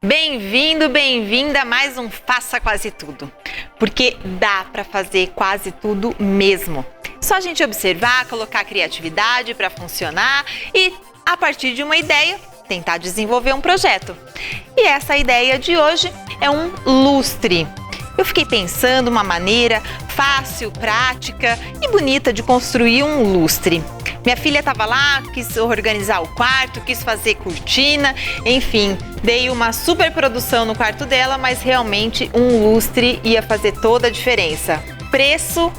Bem-vindo, bem-vinda a mais um Faça Quase Tudo, porque dá para fazer quase tudo mesmo. Só a gente observar, colocar criatividade para funcionar e, a partir de uma ideia, tentar desenvolver um projeto. E essa ideia de hoje é um lustre. Eu fiquei pensando uma maneira fácil, prática e bonita de construir um lustre. Minha filha estava lá, quis organizar o quarto, quis fazer cortina, enfim, dei uma super produção no quarto dela, mas realmente um lustre ia fazer toda a diferença. Preço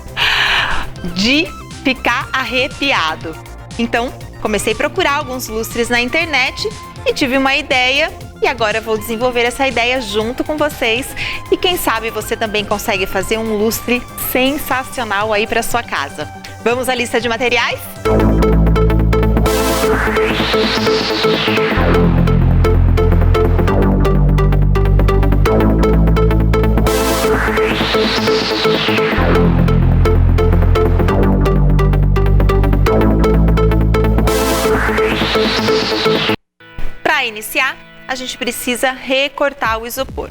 de ficar arrepiado. Então, comecei a procurar alguns lustres na internet e tive uma ideia. E agora vou desenvolver essa ideia junto com vocês e quem sabe você também consegue fazer um lustre sensacional aí para sua casa. Vamos à lista de materiais? Para iniciar, a gente precisa recortar o isopor.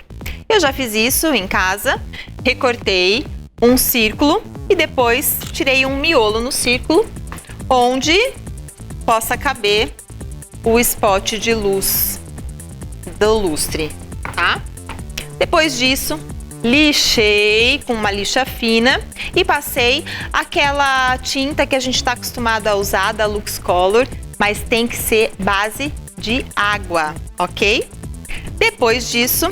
Eu já fiz isso em casa, recortei um círculo e depois tirei um miolo no círculo, onde possa caber o spot de luz do lustre, tá? Depois disso, lixei com uma lixa fina e passei aquela tinta que a gente está acostumado a usar, da Lux Color, mas tem que ser base de água, ok? Depois disso,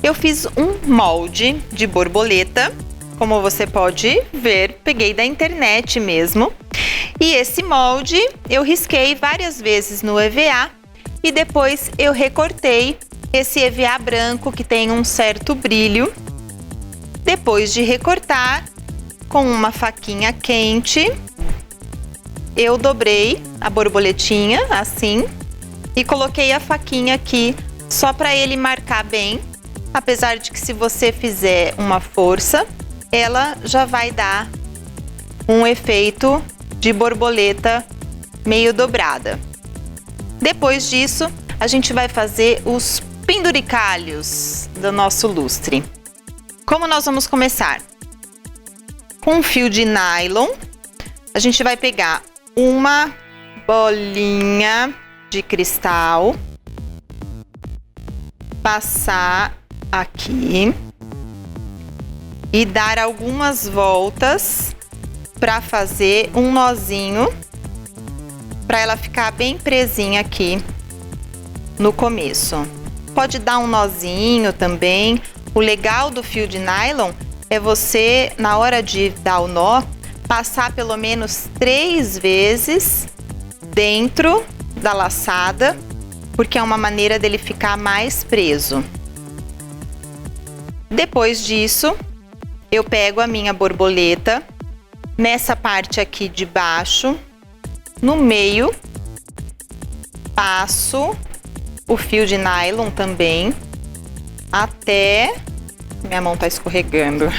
eu fiz um molde de borboleta, como você pode ver, peguei da internet mesmo. E esse molde eu risquei várias vezes no EVA e depois eu recortei esse EVA branco que tem um certo brilho. Depois de recortar, com uma faquinha quente, eu dobrei a borboletinha assim e coloquei a faquinha aqui só para ele marcar bem, apesar de que se você fizer uma força, ela já vai dar um efeito de borboleta meio dobrada. Depois disso, a gente vai fazer os penduricalhos do nosso lustre. Como nós vamos começar? Com um fio de nylon, a gente vai pegar uma bolinha de cristal, passar aqui e dar algumas voltas para fazer um nozinho, para ela ficar bem presinha aqui no começo. Pode dar um nozinho também. O legal do fio de nylon é você, na hora de dar o nó, passar pelo menos 3 vezes dentro da laçada, porque é uma maneira dele ficar mais preso. Depois disso, eu pego a minha borboleta, nessa parte aqui de baixo, no meio, passo o fio de nylon também, até... Minha mão tá escorregando.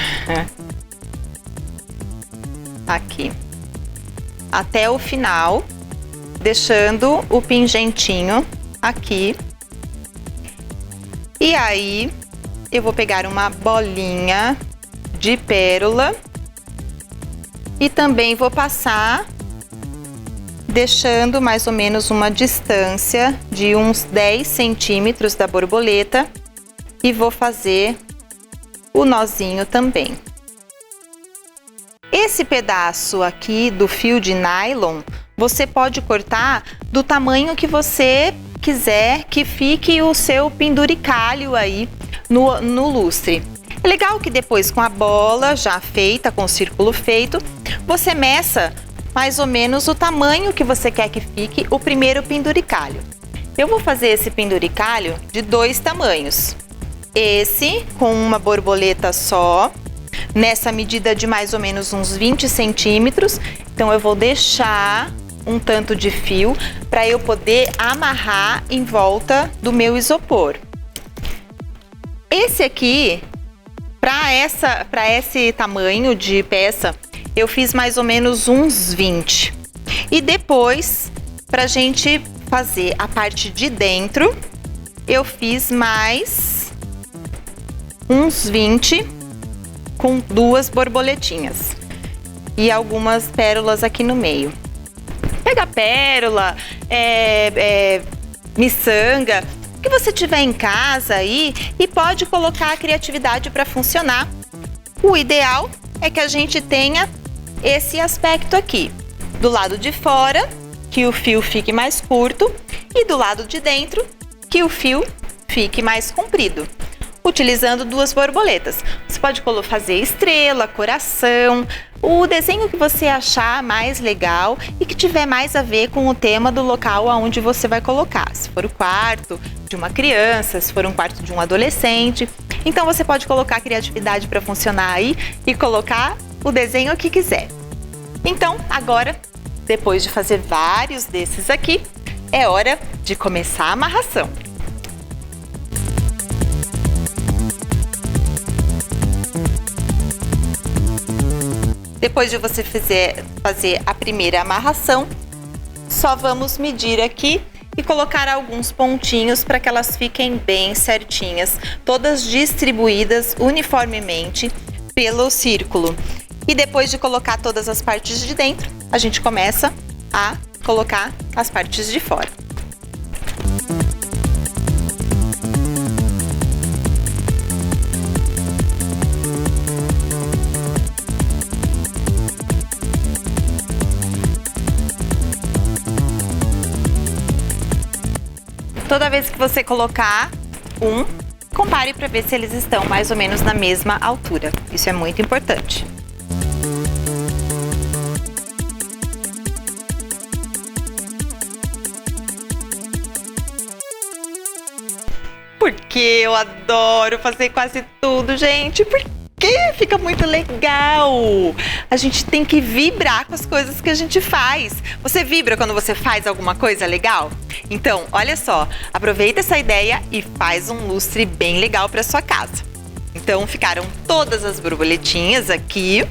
Aqui. Até o final, deixando o pingentinho aqui. E aí, eu vou pegar uma bolinha de pérola e também vou passar, deixando mais ou menos uma distância de uns 10 centímetros da borboleta e vou fazer o nozinho também. Esse pedaço aqui do fio de nylon, você pode cortar do tamanho que você quiser que fique o seu penduricalho aí no lustre. É legal que depois, com a bola já feita, com o círculo feito, você meça mais ou menos o tamanho que você quer que fique o primeiro penduricalho. Eu vou fazer esse penduricalho de 2 tamanhos. Esse com uma borboleta só, nessa medida de mais ou menos uns 20 centímetros. Então eu vou deixar um tanto de fio para eu poder amarrar em volta do meu isopor. Esse aqui, para esse tamanho de peça, eu fiz mais ou menos uns 20. E depois, pra gente fazer a parte de dentro, eu fiz mais uns 20 com 2 borboletinhas e algumas pérolas aqui no meio. Pega pérola, miçanga, o que você tiver em casa aí e pode colocar a criatividade para funcionar. O ideal é que a gente tenha esse aspecto aqui, do lado de fora, que o fio fique mais curto, e do lado de dentro, que o fio fique mais comprido, utilizando 2 borboletas. Você pode fazer estrela, coração, o desenho que você achar mais legal e que tiver mais a ver com o tema do local aonde você vai colocar. Se for o quarto de uma criança, se for um quarto de um adolescente. Então você pode colocar a criatividade para funcionar aí e colocar o desenho que quiser. Então, agora, depois de fazer vários desses aqui, é hora de começar a amarração. Depois de você fazer a primeira amarração, só vamos medir aqui e colocar alguns pontinhos para que elas fiquem bem certinhas, todas distribuídas uniformemente pelo círculo. E depois de colocar todas as partes de dentro, a gente começa a colocar as partes de fora. Toda vez que você colocar compare para ver se eles estão mais ou menos na mesma altura. Isso é muito importante. Porque eu adoro fazer quase tudo, gente. Porque fica muito legal. A gente tem que vibrar com as coisas que a gente faz. Você vibra quando você faz alguma coisa legal? Então, olha só, aproveita essa ideia e faz um lustre bem legal para sua casa. Então, ficaram todas as borboletinhas aqui.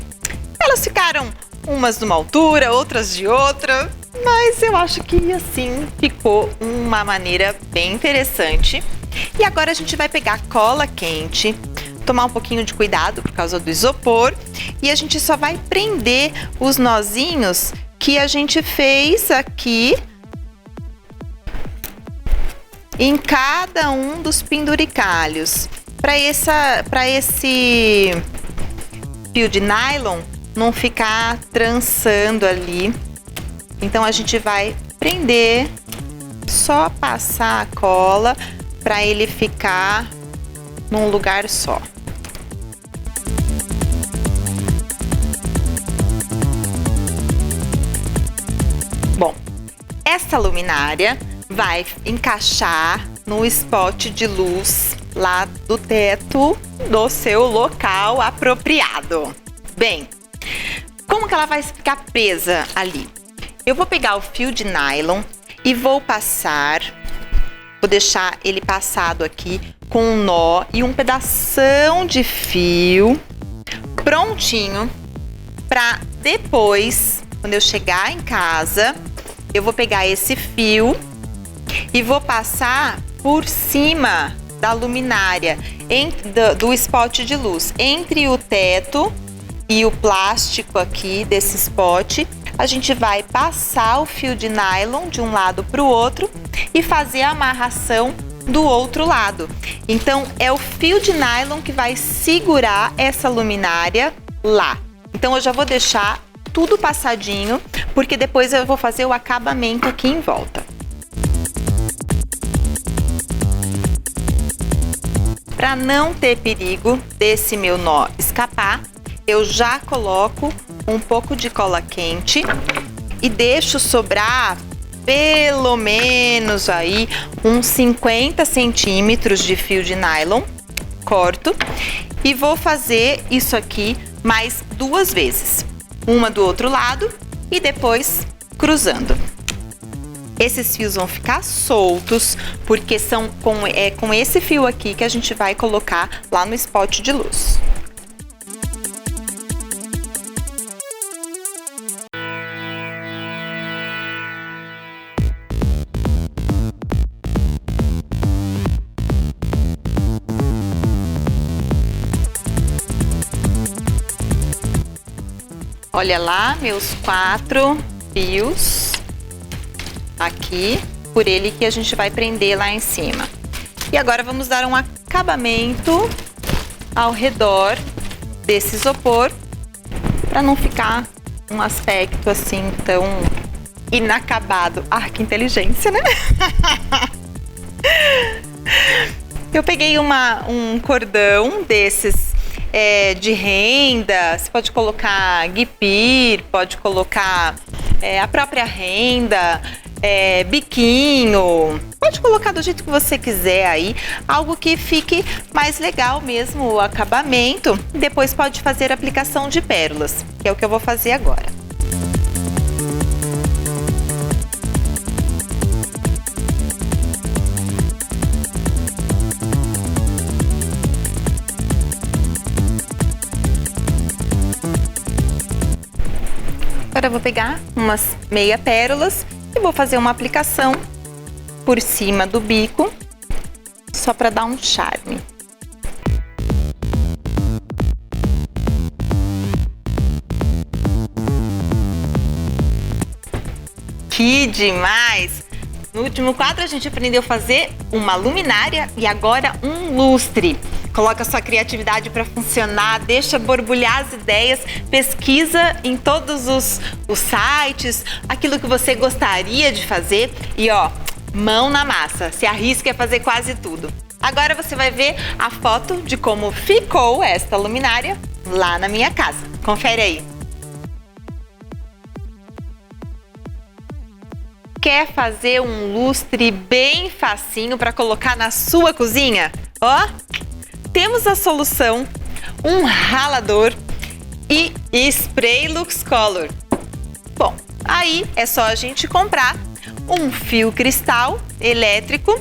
Elas ficaram umas de uma altura, outras de outra, mas eu acho que assim ficou uma maneira bem interessante. E agora a gente vai pegar cola quente, tomar um pouquinho de cuidado por causa do isopor, e a gente só vai prender os nozinhos que a gente fez aqui em cada um dos penduricalhos, para esse fio de nylon não ficar trançando ali. Então a gente vai prender, só passar a cola para ele ficar num lugar só. Bom, essa luminária vai encaixar no spot de luz lá do teto do seu local apropriado. Bem, como que ela vai ficar presa ali? Eu vou pegar o fio de nylon e vou deixar ele passado aqui com um nó e um pedação de fio prontinho para depois, quando eu chegar em casa, eu vou pegar esse fio e vou passar por cima da luminária, do spot de luz, entre o teto e o plástico aqui desse spot. A gente vai passar o fio de nylon de um lado para o outro e fazer a amarração do outro lado. Então, é o fio de nylon que vai segurar essa luminária lá. Então, eu já vou deixar tudo passadinho, porque depois eu vou fazer o acabamento aqui em volta. Para não ter perigo desse meu nó escapar, eu já coloco um pouco de cola quente e deixo sobrar pelo menos aí uns 50 centímetros de fio de nylon. Corto e vou fazer isso aqui mais 2 vezes. Uma do outro lado e depois cruzando. Esses fios vão ficar soltos, porque são com esse fio aqui que a gente vai colocar lá no spot de luz. Olha lá, meus 4 fios aqui, por ele que a gente vai prender lá em cima. E agora vamos dar um acabamento ao redor desse isopor, para não ficar um aspecto assim tão inacabado. Ah, que inteligência, né? Eu peguei um cordão desses de renda. Você pode colocar guipir, pode colocar a própria renda, biquinho. Pode colocar do jeito que você quiser aí, algo que fique mais legal mesmo o acabamento. Depois pode fazer a aplicação de pérolas, que é o que eu vou fazer agora. Agora eu vou pegar umas meia pérolas e vou fazer uma aplicação por cima do bico, só para dar um charme. Que demais! No último quadro a gente aprendeu a fazer uma luminária e agora um lustre. Coloca sua criatividade para funcionar, deixa borbulhar as ideias, pesquisa em todos os sites, aquilo que você gostaria de fazer e ó, mão na massa, se arrisca a fazer quase tudo. Agora você vai ver a foto de como ficou esta luminária lá na minha casa. Confere aí. Quer fazer um lustre bem facinho para colocar na sua cozinha? Ó, temos a solução, um ralador e spray LuxColor. Bom, aí é só a gente comprar um fio cristal elétrico,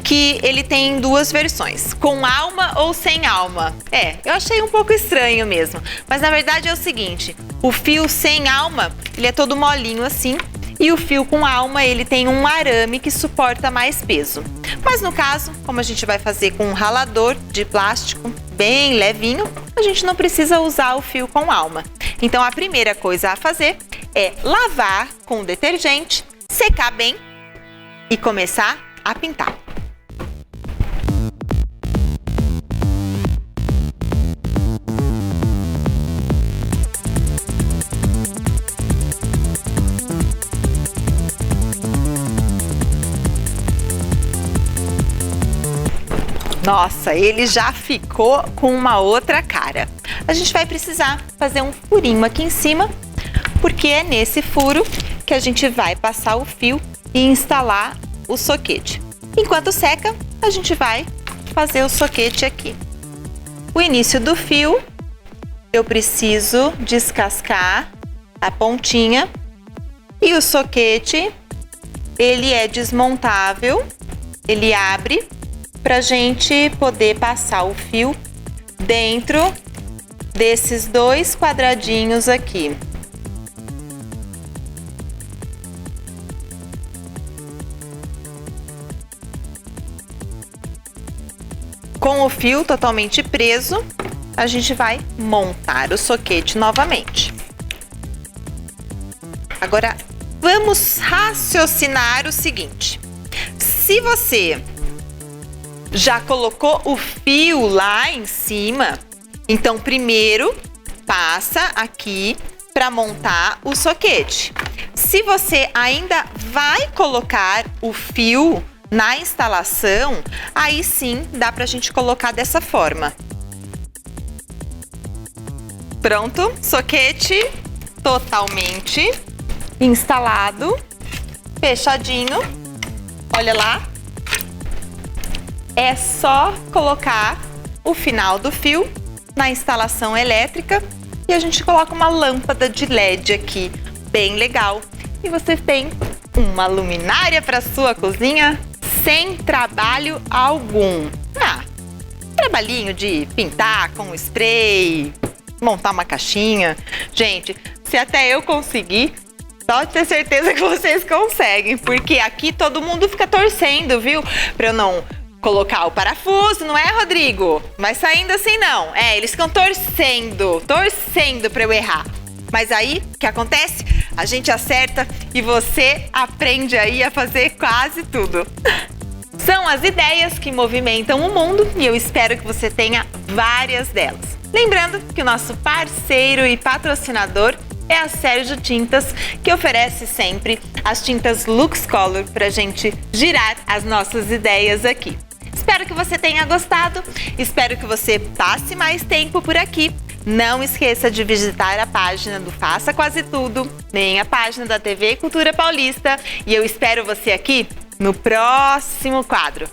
que ele tem duas versões, com alma ou sem alma. Eu achei um pouco estranho mesmo, mas na verdade é o seguinte, o fio sem alma, ele é todo molinho assim, e o fio com alma, ele tem um arame que suporta mais peso. Mas no caso, como a gente vai fazer com um ralador de plástico bem levinho, a gente não precisa usar o fio com alma. Então a primeira coisa a fazer é lavar com detergente, secar bem e começar a pintar. Nossa, ele já ficou com uma outra cara. A gente vai precisar fazer um furinho aqui em cima, porque é nesse furo que a gente vai passar o fio e instalar o soquete. Enquanto seca, a gente vai fazer o soquete aqui. O início do fio, eu preciso descascar a pontinha e o soquete, ele é desmontável, ele abre para a gente poder passar o fio dentro desses dois quadradinhos aqui. Com o fio totalmente preso, a gente vai montar o soquete novamente. Agora, vamos raciocinar o seguinte. Se você já colocou o fio lá em cima, então primeiro passa aqui para montar o soquete. Se você ainda vai colocar o fio na instalação, aí sim dá pra gente colocar dessa forma. Pronto, soquete totalmente instalado, fechadinho. Olha lá. É só colocar o final do fio na instalação elétrica e a gente coloca uma lâmpada de LED aqui, bem legal. E você tem uma luminária para sua cozinha sem trabalho algum. Trabalhinho de pintar com spray, montar uma caixinha. Gente, se até eu conseguir, pode ter certeza que vocês conseguem, porque aqui todo mundo fica torcendo, viu? Para eu não colocar o parafuso, não é, Rodrigo? Vai saindo assim não. Eles ficam torcendo para eu errar. Mas aí, o que acontece? A gente acerta e você aprende aí a fazer quase tudo. São as ideias que movimentam o mundo e eu espero que você tenha várias delas. Lembrando que o nosso parceiro e patrocinador é a Sérgio Tintas, que oferece sempre as tintas Lux Color para a gente girar as nossas ideias aqui. Espero que você tenha gostado, espero que você passe mais tempo por aqui. Não esqueça de visitar a página do Faça Quase Tudo, nem a página da TV Cultura Paulista. E eu espero você aqui no próximo quadro.